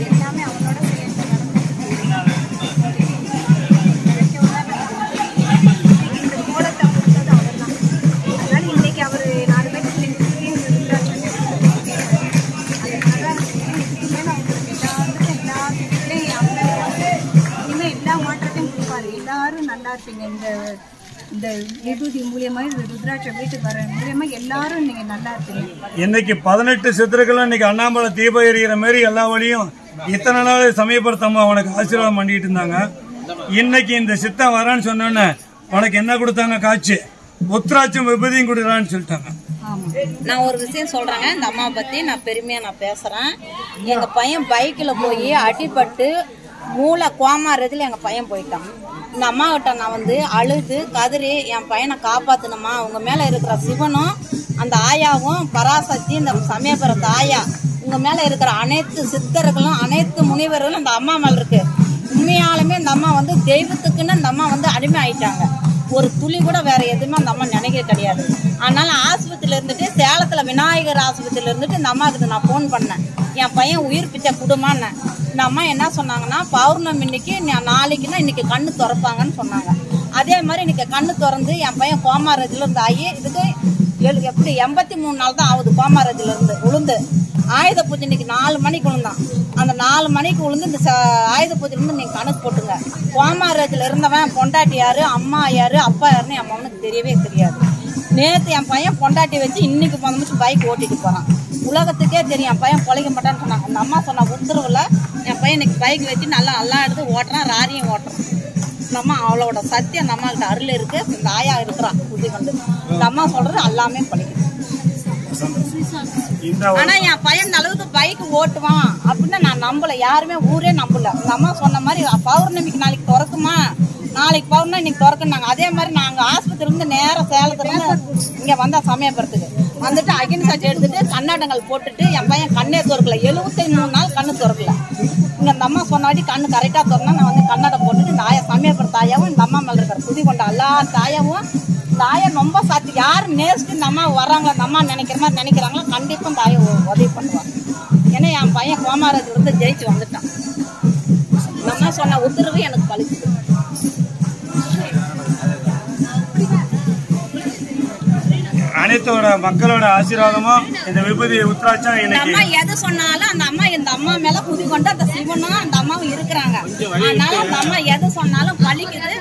எல்லாமே அவனோட சேர்ந்து இந்த கோலத்தை கொடுத்தது அவர் தான். அதனால இன்னைக்கு அவர் 4 பேருக்கு எல்லா மாற்றத்தையும் கொடுப்பாரு. எல்லாரும் நல்லா இருப்பீங்க. இந்த விபூதி மூலியமா ருத்ராட்ச வீட்டுக்கு வர மூலியமா எல்லாரும் நீங்க நல்லா இருப்பீங்க. இன்னைக்கு 18 சித்தர்களும் இன்னைக்கு அண்ணாமலை தீபம் எரிகிற மாதிரி எல்லா வழியும் இத்தனை நாள் சமயப்படுத்தம்மா உனக்கு ஆசீர்வாதம் பண்ணிட்டு இருந்தாங்க. இன்னைக்கு இந்த சித்தம் வரான்னு சொன்னோன்னே உனக்கு என்ன கொடுத்தாங்க? காட்சி உத்ராட்சம் விபூதியும் கொடுக்குறான்னு சொல்லிட்டாங்க. நான் ஒரு விஷயம் சொல்றேங்க, இந்த அம்மாவை பத்தி நான் பெருமையா நான் பேசுறேன். எங்க பையன் பைக்ல போய் அடிபட்டு மூளை கோமாறதுல எங்க பையன் போயிட்டான். இந்த அம்மா கிட்ட நான் வந்து அழுது கதறி என் பையனை காப்பாத்தணுமா, அவங்க மேல இருக்கிற சிவனும் அந்த ஆயாவும் பராசக்தி இந்த சமயபுரத்து ஆயா உங்க மேல இருக்கிற அனைத்து சித்தர்களும் அனைத்து முனிவர்களும் அந்த அம்மா மேல இருக்கு. உண்மையாலுமே இந்த அம்மா வந்து தெய்வத்துக்குன்னு அந்த அம்மா வந்து அடிமை ஆயிட்டாங்க. ஒரு துளி கூட வேற எதுவுமே அந்த அம்மா நினைக்க கிடையாது. அதனால ஆஸ்பத்திரியில இருந்துட்டு சேலத்துல விநாயகர் ஆஸ்பத்திரியில இருந்துட்டு இந்த அம்மாவுக்கு நான் போன் பண்ணேன், என் பையன் உயிர் பிச்சை குடுமான்னு. இந்த அம்மா என்ன சொன்னாங்கன்னா, பௌர்ணமி இன்னைக்கு நாளைக்குன்னா இன்னைக்கு கண்ணு திறப்பாங்கன்னு சொன்னாங்க. அதே மாதிரி இன்னைக்கு கண்ணு திறந்து என் பையன் கோமாரத்துல இருந்து ஆகி இதுக்கு எப்படி 83 நாள் தான் ஆகுது. கோமாரத்துல இருந்து உளுந்து ஆயுத பூஜை இன்னைக்கு 4 மணிக்கு விழுந்தான். அந்த 4 மணிக்கு விழுந்து இந்த ஆயுத பூஜையில இருந்து நீங்க கணக்கு போட்டுங்க. கோமாரத்துல இருந்தவன் பொண்டாட்டி யாரு, அம்மா யாரு, அப்பா யாருன்னு என் மகனுக்கு தெரியவே தெரியாது. நேற்று என் பையன் பொண்டாட்டி வச்சு இன்னைக்கு போனமுச்சு பைக் ஓட்டிட்டு போறான். உலகத்துக்கே தெரியும் என் பையன் பொழைக்க மாட்டான்னு சொன்னாங்க. அந்த அம்மா சொன்ன உத்தரவுல என் பையன் இன்னைக்கு பைக் வச்சு நல்லா எடுத்து ஓட்டுறான், ராரியும் ஓட்டுறான். இந்த அம்மா அவளோட சத்தியம் அந்த அம்மா கிட்ட அருள் இருக்கு. இந்த ஆயா இருக்கிறான் புத்தி கொண்டு இந்த அம்மா சொல்றது எல்லாமே பழிக்குது. ஆனா என் பையன் இந்த அளவுக்கு பைக் ஓட்டுவான் அப்படின்னு நான் நம்பல, யாருமே ஊரே நம்பல. இந்த அம்மா சொன்ன மாதிரி பௌர்ணமிக்கு நாளைக்கு திறக்குமா, நாளைக்கு பௌர்ணமி இன்னைக்கு திறக்குனாங்க. அதே மாதிரி நாங்க ஆஸ்பத்திரி இருந்து நேரம் சேலத்துல இருந்து இங்க வந்தா சமயபுரத்துக்கு வந்துட்டு அகிம்சாட்சி எடுத்துட்டு கண்ணாடங்கள் போட்டுட்டு என் பையன் கண்ணே திறக்கல. 73 நாள் கண்ணு திறக்கல. இங்க அந்த அம்மா சொன்னாடி கண்ணு கரெக்டா திறனா நான் வந்து கண்ணாடை போட்டுட்டு இந்த ஆயா சமயபுரம் தாயாவும் இந்த அம்மா மேல இருக்கிற புதி கொண்ட எல்லா தாயாவும் இந்த ஆயா ரொம்ப சாத்தி யாரு நேசிட்டு இந்த அம்மா வர்றாங்களோ அந்த அம்மா நினைக்கிற மாதிரி நினைக்கிறாங்களோ கண்டிப்பா இந்த ஆயா உதவி பண்ணுவாங்க. ஏன்னா என் பையன் கோமாரத்துல இருந்து ஜெயிச்சு வந்துட்டான். இந்த அம்மா சொன்ன உத்தரவு எனக்கு பழிச்சுது. அனைத்தோட மக்களோட ஆசீர்வாதமும் இந்த விபூதி உத்ராட்சம் அம்மா எது சொன்னாலும் அந்த அம்மா இந்த அம்மா மேல புதி கொண்டு அந்த சிவனும் அந்த அம்மாவும் இருக்கிறாங்க. அதனால அந்த அம்மா எது சொன்னாலும் பழிக்குது.